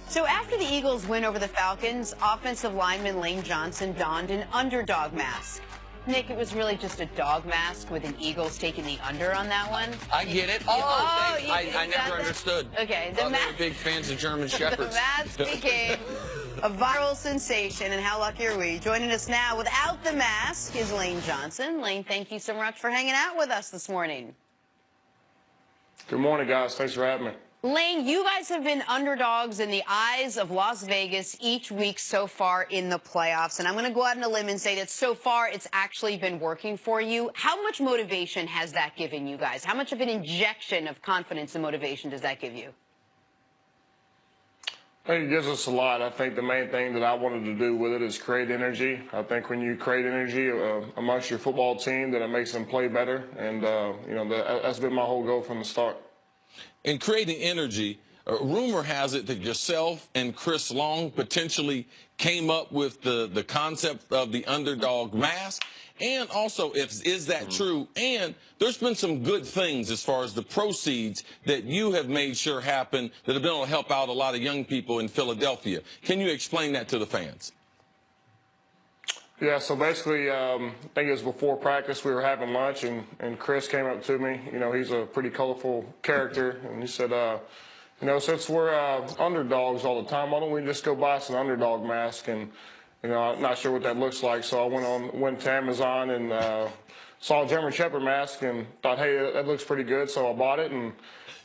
So after the Eagles win over the Falcons, offensive lineman Lane Johnson donned an underdog mask. Nick, it was really just a dog mask with an Eagles taking the under on that one. I get it. I never understood. Okay. They were big fans of German Shepherds. The mask became a viral sensation, and how lucky are we? Joining us now without the mask is Lane Johnson. Lane, thank you so much for hanging out with us this morning. Good morning, guys. Thanks for having me. Lane, you guys have been underdogs in the eyes of Las Vegas each week so far in the playoffs. And I'm going to go out on a limb and say that so far it's actually been working for you. How much motivation has that given you guys? How much of an injection of confidence and motivation does that give you? I think it gives us a lot. I think the main thing that I wanted to do with it is create energy. I think when you create energy amongst your football team, that it makes them play better. And, that's been my whole goal from the start. In creating energy, rumor has it that yourself and Chris Long potentially came up with the concept of the underdog mask. And also, is that true? And there's been some good things as far as the proceeds that you have made sure happen that have been able to help out a lot of young people in Philadelphia. Can you explain that to the fans? Yeah, so basically, I think it was before practice, we were having lunch, and Chris came up to me. You know, he's a pretty colorful character, and he said, since we're underdogs all the time, why don't we just go buy some underdog mask? And, I'm not sure what that looks like, so I went to Amazon and saw a German Shepherd mask and thought, hey, that looks pretty good, so I bought it.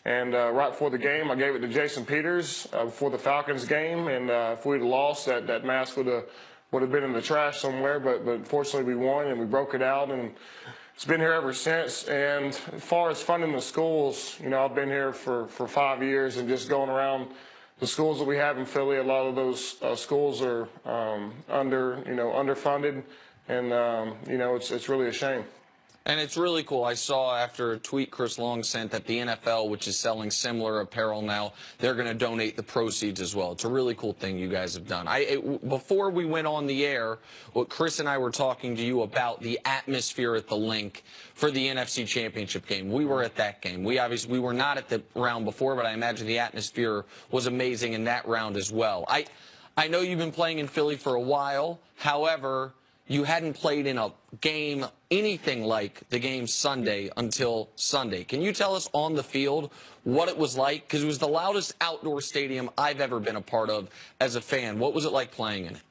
And right before the game, I gave it to Jason Peters before the Falcons game, and if we'd lost, that mask would have been in the trash somewhere, but fortunately we won and we broke it out, and it's been here ever since. And as far as funding the schools, I've been here for 5 years, and just going around the schools that we have in Philly, a lot of those schools are underfunded, and it's really a shame. And it's really cool. I saw after a tweet Chris Long sent that the NFL, which is selling similar apparel now, they're going to donate the proceeds as well. It's a really cool thing you guys have done. Before we went on the air, Chris and I were talking to you about the atmosphere at the Link for the NFC Championship game. We were at that game. We were not at the round before, but I imagine the atmosphere was amazing in that round as well. I know you've been playing in Philly for a while. However, you hadn't played in a game anything like the game Sunday until Sunday. Can you tell us on the field what it was like? Because it was the loudest outdoor stadium I've ever been a part of as a fan. What was it like playing in it?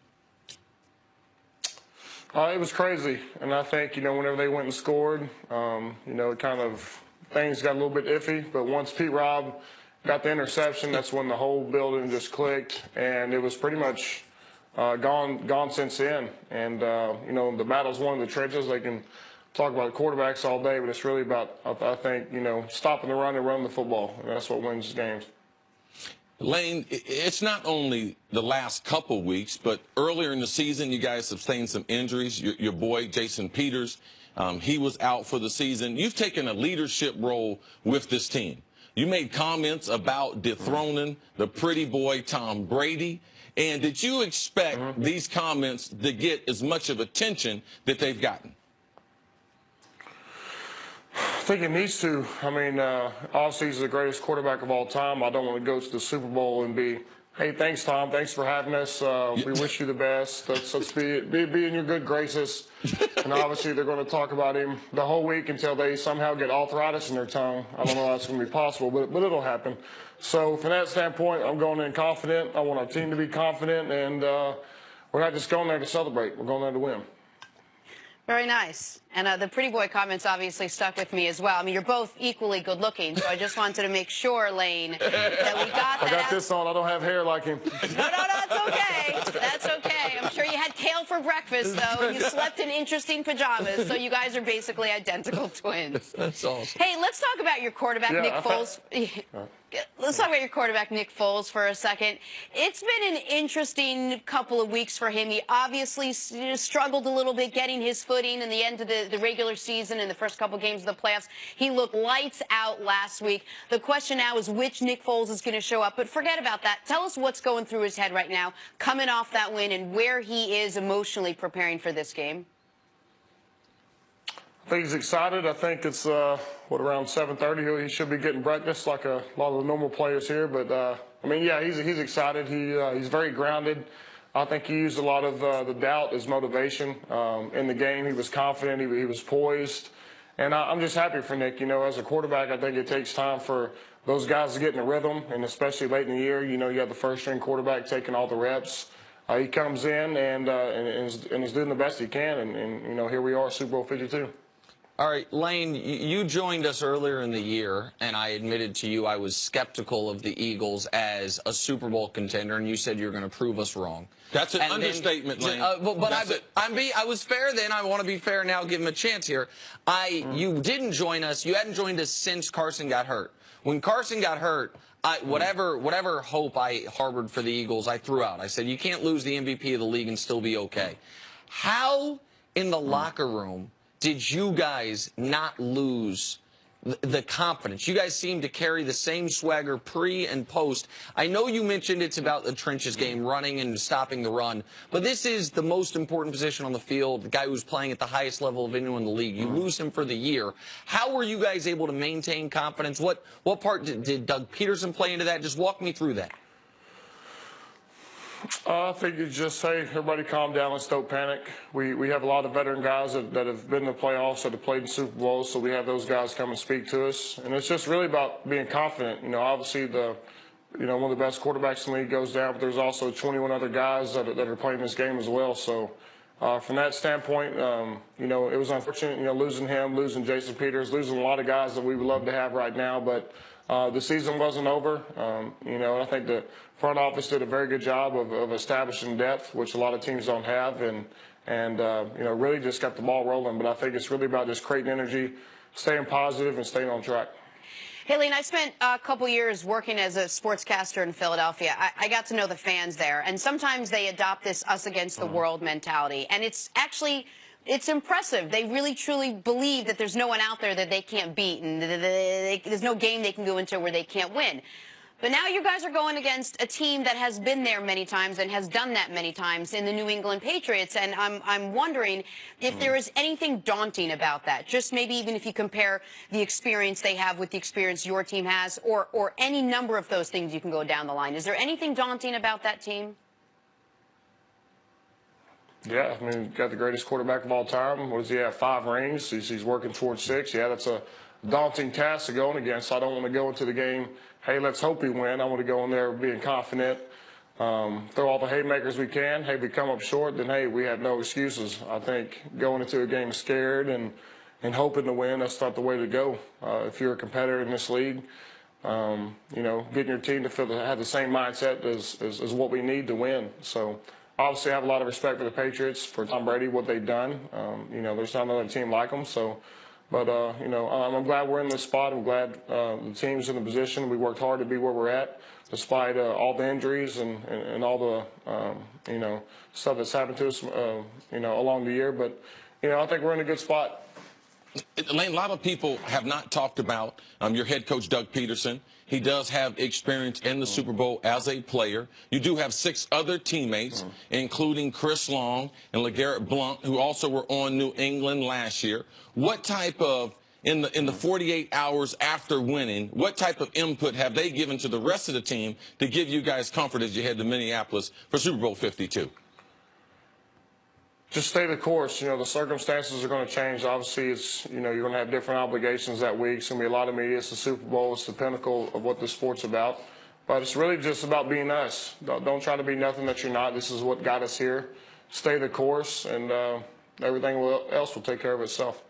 It was crazy. And I think, whenever they went and scored, it kind of, things got a little bit iffy. But once Pete Robb got the interception, that's when the whole building just clicked. And it was pretty much gone since then. And, the battle's won in the trenches. They can talk about quarterbacks all day, but it's really about, I think, stopping the run and running the football. And that's what wins games. Lane, it's not only the last couple weeks, but earlier in the season, you guys sustained some injuries. Your boy, Jason Peters, he was out for the season. You've taken a leadership role with this team. You made comments about dethroning the pretty boy, Tom Brady. And did you expect these comments to get as much of attention that they've gotten? I think it needs to. I mean, obviously he's the greatest quarterback of all time. I don't want to go to the Super Bowl and be, hey, thanks, Tom. Thanks for having us. We wish you the best. Let's be in your good graces. And obviously they're going to talk about him the whole week until they somehow get arthritis in their tongue. I don't know how that's going to be possible, but it'll happen. So from that standpoint, I'm going in confident. I want our team to be confident, and we're not just going there to celebrate. We're going there to win. Very nice. And the pretty boy comments obviously stuck with me as well. I mean, you're both equally good looking, so I just wanted to make sure, Lane, that we got that. I got this on. I don't have hair like him. No, it's okay. That's okay. I'm sure you had kale for breakfast, though. You slept in interesting pajamas, so you guys are basically identical twins. That's awesome. Hey, let's talk about your quarterback, Nick Foles. Let's talk about your quarterback, Nick Foles, for a second. It's been an interesting couple of weeks for him. He obviously struggled a little bit getting his footing in the end of the regular season and the first couple games of the playoffs. He looked lights out last week. The question now is which Nick Foles is going to show up. But forget about that. Tell us what's going through his head right now, coming off that win, and where he is emotionally preparing for this game. I think he's excited. I think it's, around 7:30. He should be getting breakfast like a lot of the normal players here. But I mean, yeah, he's excited. He's very grounded. I think he used a lot of the doubt as motivation in the game. He was confident. He was poised. And I'm just happy for Nick. You know, as a quarterback, I think it takes time for those guys to get in a rhythm, and especially late in the year. You know, you have the first-string quarterback taking all the reps. He comes in and is doing the best he can, and you know, here we are, Super Bowl 52. All right, Lane, you joined us earlier in the year, and I admitted to you I was skeptical of the Eagles as a Super Bowl contender, and you said you were going to prove us wrong. That's an understatement, Lane. I was fair then. I want to be fair now. Give him a chance here. You didn't join us. You hadn't joined us since Carson got hurt. When Carson got hurt, whatever hope I harbored for the Eagles, I threw out. I said, you can't lose the MVP of the league and still be okay. How in the locker room did you guys not lose the confidence? You guys seem to carry the same swagger pre and post. I know you mentioned it's about the trenches game, running and stopping the run, but this is the most important position on the field, the guy who's playing at the highest level of anyone in the league. You lose him for the year. How were you guys able to maintain confidence? What part did Doug Peterson play into that? Just walk me through that. I think you just say, everybody calm down, let's don't panic. We have a lot of veteran guys that have been in the playoffs, that have played in Super Bowls, so we have those guys come and speak to us. And it's just really about being confident. You know, obviously one of the best quarterbacks in the league goes down, but there's also 21 other guys that are playing this game as well. So from that standpoint, you know, it was unfortunate, you know, losing him, losing Jason Peters, losing a lot of guys that we would love to have right now, but the season wasn't over. You know, I think the front office did a very good job of establishing depth, which a lot of teams don't have, and you know, really just got the ball rolling. But I think it's really about just creating energy, staying positive, and staying on track. Hey, Lane, I spent a couple years working as a sportscaster in Philadelphia. I got to know the fans there, and sometimes they adopt this us against the world mentality, and it's impressive. They really, truly believe that there's no one out there that they can't beat, and there's no game they can go into where they can't win. But now you guys are going against a team that has been there many times and has done that many times in the New England Patriots, and I'm wondering if there is anything daunting about that. Just maybe even if you compare the experience they have with the experience your team has, or any number of those things you can go down the line. Is there anything daunting about that team? Yeah, I mean, got the greatest quarterback of all time. What does he have? 5 rings. He's working towards 6. Yeah, that's a daunting task to go in against. I don't want to go into the game, hey, let's hope we win. I want to go in there being confident, throw all the haymakers we can. Hey, we come up short, then, hey, we have no excuses. I think going into a game scared and hoping to win, that's not the way to go. If you're a competitor in this league, you know, getting your team to have the same mindset is what we need to win. So obviously I have a lot of respect for the Patriots, for Tom Brady, what they've done. You know, there's not another team like them. So, but, you know, I'm glad we're in this spot. I'm glad the team's in the position. We worked hard to be where we're at, despite all the injuries and all the, you know, stuff that's happened to us, you know, along the year. But, you know, I think we're in a good spot. Lane, a lot of people have not talked about your head coach, Doug Peterson. He does have experience in the Super Bowl as a player. You do have 6 other teammates, including Chris Long and LeGarrette Blount, who also were on New England last year. What type of, in the 48 hours after winning, what type of input have they given to the rest of the team to give you guys comfort as you head to Minneapolis for Super Bowl 52? Just stay the course. You know, the circumstances are going to change. Obviously, it's, you know, you're going to have different obligations that week. It's going to be a lot of media. It's the Super Bowl. It's the pinnacle of what the sport's about. But it's really just about being us. Don't try to be nothing that you're not. This is what got us here. Stay the course, and everything else will take care of itself.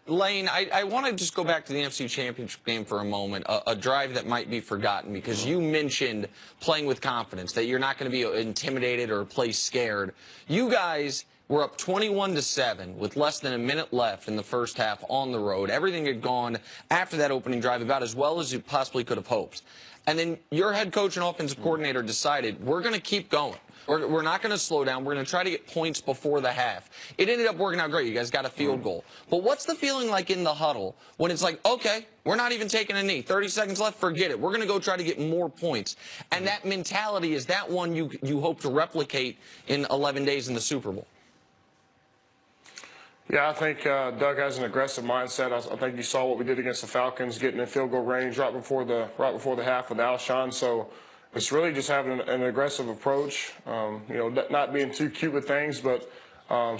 Lane, I want to just go back to the NFC Championship game for a moment, a drive that might be forgotten, because you mentioned playing with confidence, that you're not going to be intimidated or play scared. You guys were up 21-7 with less than a minute left in the first half on the road. Everything had gone after that opening drive about as well as you possibly could have hoped. And then your head coach and offensive coordinator decided, we're going to keep going. We're not going to slow down. We're going to try to get points before the half. It ended up working out great. You guys got a field goal. But what's the feeling like in the huddle when it's like, okay, we're not even taking a knee. 30 seconds left, forget it. We're going to go try to get more points. And that mentality, is that one you hope to replicate in 11 days in the Super Bowl? Yeah, I think Doug has an aggressive mindset. I think you saw what we did against the Falcons, getting in field goal range right before the half with Alshon. So, it's really just having an aggressive approach. You know, not being too cute with things, but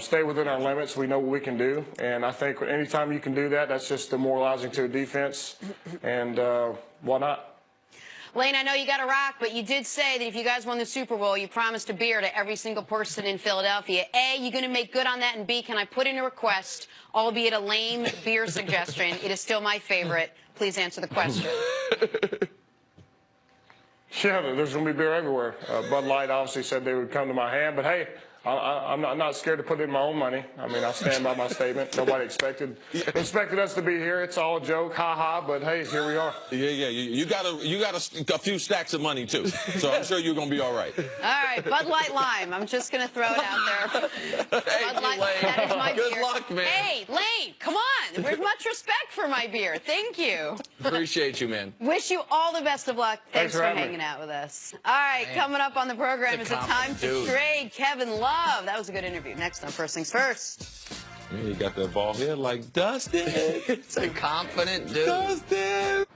stay within our limits. We know what we can do, and I think anytime you can do that, that's just demoralizing to a defense. And why not? Lane, I know you got to rock, but you did say that if you guys won the Super Bowl, you promised a beer to every single person in Philadelphia. A, you going to make good on that? And B, can I put in a request, albeit a lame beer suggestion? It is still my favorite. Please answer the question. Yeah, there's going to be beer everywhere. Bud Light obviously said they would come to my hand, but hey, I'm not scared to put in my own money. I mean, I stand by my statement. Nobody expected us to be here. It's all a joke, ha ha. But hey, here we are. Yeah. You got a few stacks of money too, so I'm sure you're gonna be all right. All right, Bud Light Lime. I'm just gonna throw it out there. Bud Light, that is my Good beer. luck, man. Hey, Lane, come on. There's much respect for my beer. Thank you. Appreciate you, man. Wish you all the best of luck. Thanks for having me. hanging out with us. All right, coming up on the program is a time to trade Kevin Love. That was a good interview. Next on First Things First. You got that ball here like Dustin. It's a confident dude. Dustin.